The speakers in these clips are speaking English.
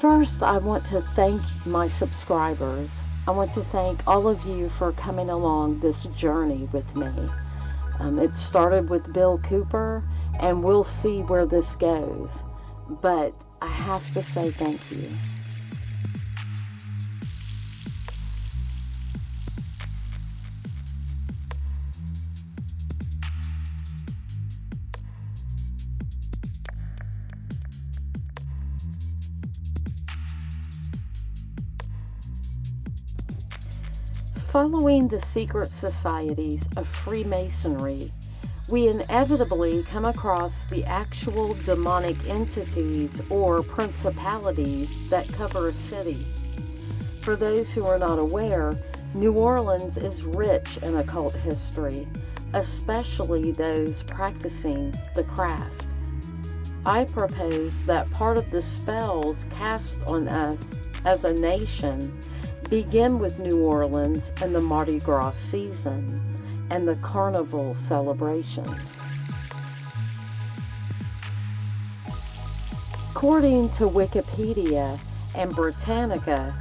First, I want to thank my subscribers. I want to thank all of you for coming along this journey with me. It started with Bill Cooper, and we'll see where this goes. But I have to say thank you. Following the secret societies of Freemasonry, we inevitably come across the actual demonic entities or principalities that cover a city. For those who are not aware, New Orleans is rich in occult history, especially those practicing the craft. I propose that part of the spells cast on us as a nation begin with New Orleans and the Mardi Gras season and the Carnival celebrations. According to Wikipedia and Britannica,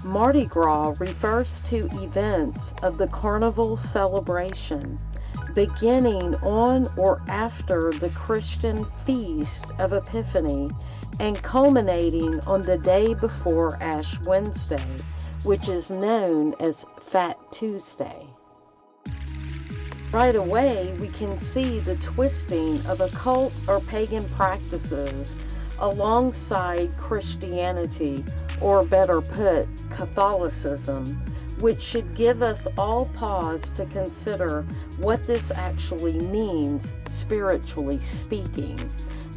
Mardi Gras refers to events of the Carnival celebration beginning on or after the Christian feast of Epiphany and culminating on the day before Ash Wednesday, which is known as Fat Tuesday. Right away, we can see the twisting of occult or pagan practices alongside Christianity, or better put, Catholicism, which should give us all pause to consider what this actually means, spiritually speaking,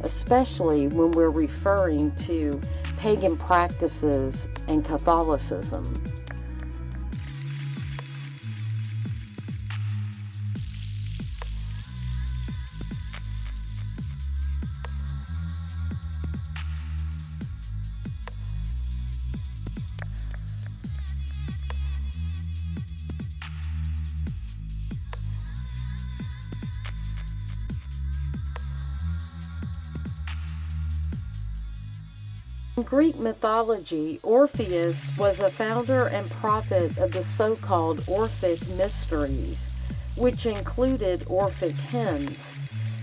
especially when we're referring to pagan practices and Catholicism. In Greek mythology, Orpheus was a founder and prophet of the so-called Orphic Mysteries, which included Orphic hymns.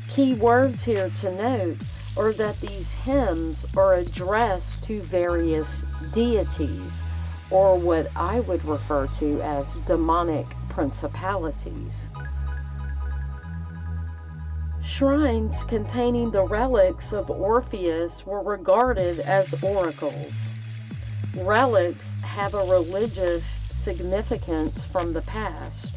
Key words here to note are that these hymns are addressed to various deities, or what I would refer to as demonic principalities. Shrines containing the relics of Orpheus were regarded as oracles. Relics have a religious significance from the past.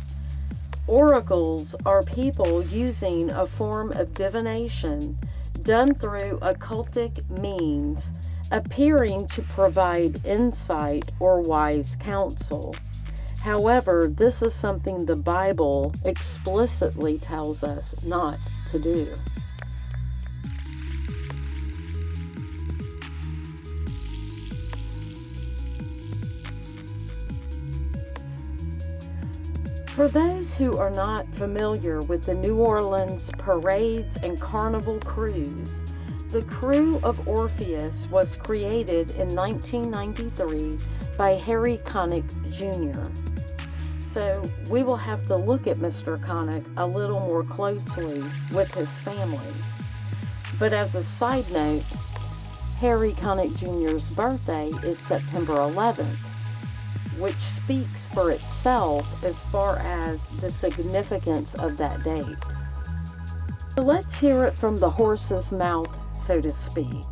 Oracles are people using a form of divination done through occultic means, appearing to provide insight or wise counsel. However, this is something the Bible explicitly tells us not to do. For those who are not familiar with the New Orleans parades and carnival cruise, the Krewe of Orpheus was created in 1993 by Harry Connick Jr. So we will have to look at Mr. Connick a little more closely with his family. But as a side note, Harry Connick Jr.'s birthday is September 11th, which speaks for itself as far as the significance of that date. So let's hear it from the horse's mouth, so to speak.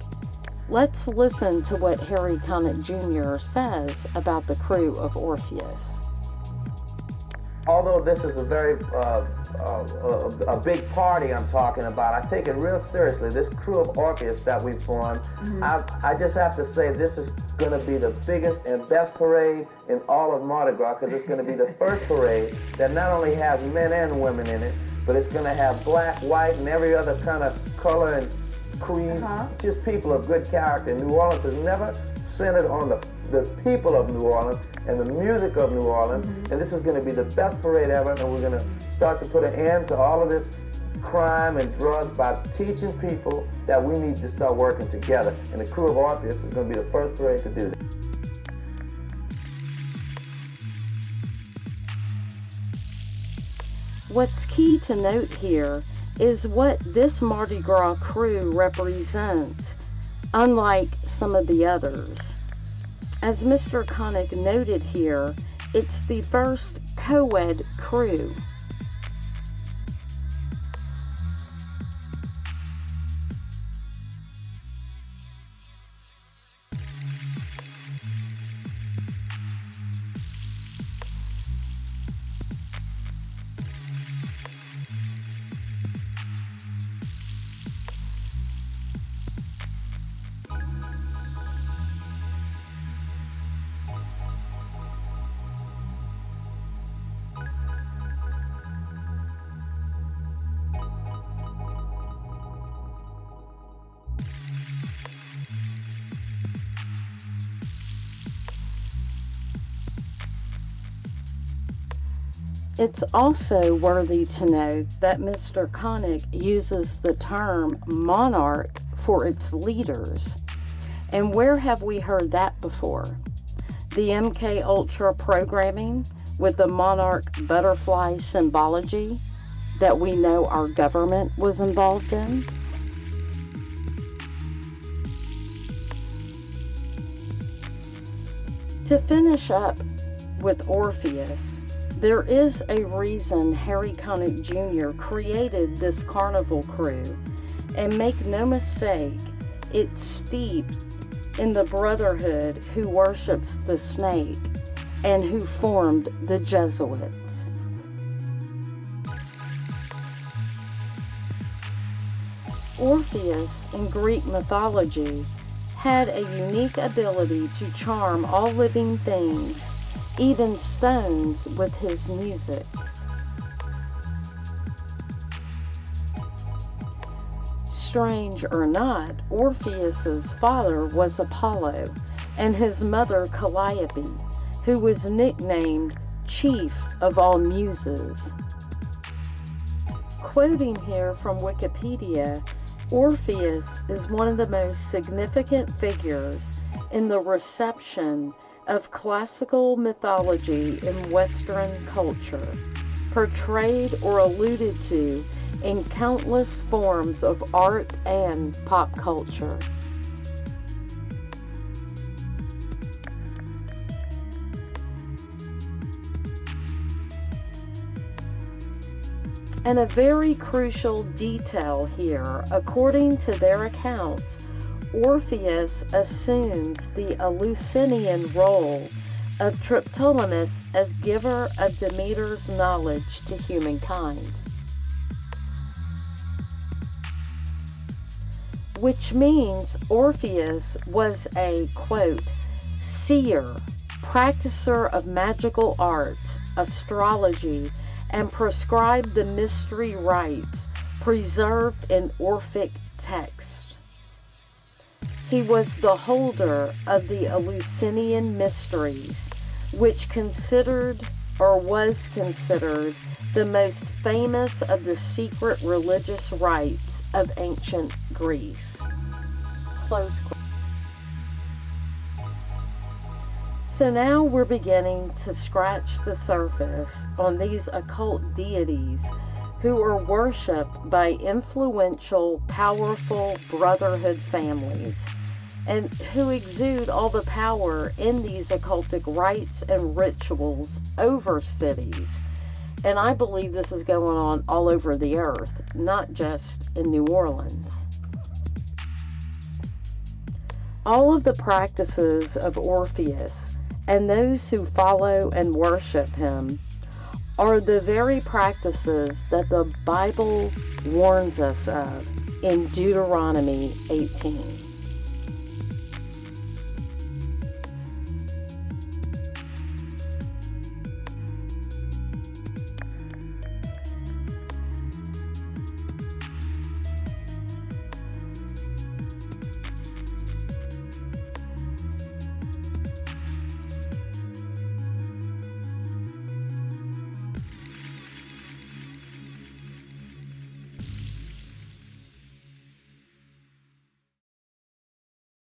Let's listen to what Harry Connick Jr. says about the Krewe of Orpheus. Although this is a very a big party I'm talking about, I take it real seriously. This Krewe of Orpheus that we formed, I just have to say this is going to be the biggest and best parade in all of Mardi Gras, because it's going to be the first parade that not only has men and women in it, but it's going to have black, white, and every other kind of color and creed, just people of good character. New Orleans is never centered on the people of New Orleans and the music of New Orleans, and this is going to be the best parade ever, and we're going to start to put an end to all of this crime and drugs by teaching people that we need to start working together. And the Krewe of Orpheus is going to be the first parade to do that. What's key to note here is what this Mardi Gras crew represents, unlike some of the others. As Mr. Connick noted here, it's the first co-ed crew. It's also worthy to note that Mr. Connick uses the term monarch for its leaders. And where have we heard that before? The MK Ultra programming with the monarch butterfly symbology that we know our government was involved in? To finish up with Orpheus, there is a reason Harry Connick Jr. created this carnival crew, and make no mistake, it's steeped in the brotherhood who worships the snake and who formed the Jesuits. Orpheus in Greek mythology had a unique ability to charm all living things, even stones, with his music. Strange or not, Orpheus's father was Apollo, and his mother Calliope, who was nicknamed Chief of all Muses. Quoting here from Wikipedia, Orpheus is one of the most significant figures in the reception of classical mythology in Western culture, portrayed or alluded to in countless forms of art and pop culture. And a very crucial detail here, according to their accounts, Orpheus assumes the Eleusinian role of Triptolemus as giver of Demeter's knowledge to humankind, which means Orpheus was a, quote, seer, practicer of magical arts, astrology, and prescribed the mystery rites preserved in Orphic text. He was the holder of the Eleusinian Mysteries, which was considered the most famous of the secret religious rites of ancient Greece. Close quote. So now we're beginning to scratch the surface on these occult deities who are worshipped by influential, powerful brotherhood families, and who exude all the power in these occultic rites and rituals over cities. And I believe this is going on all over the earth, not just in New Orleans. All of the practices of Orpheus and those who follow and worship him are the very practices that the Bible warns us of in Deuteronomy 18.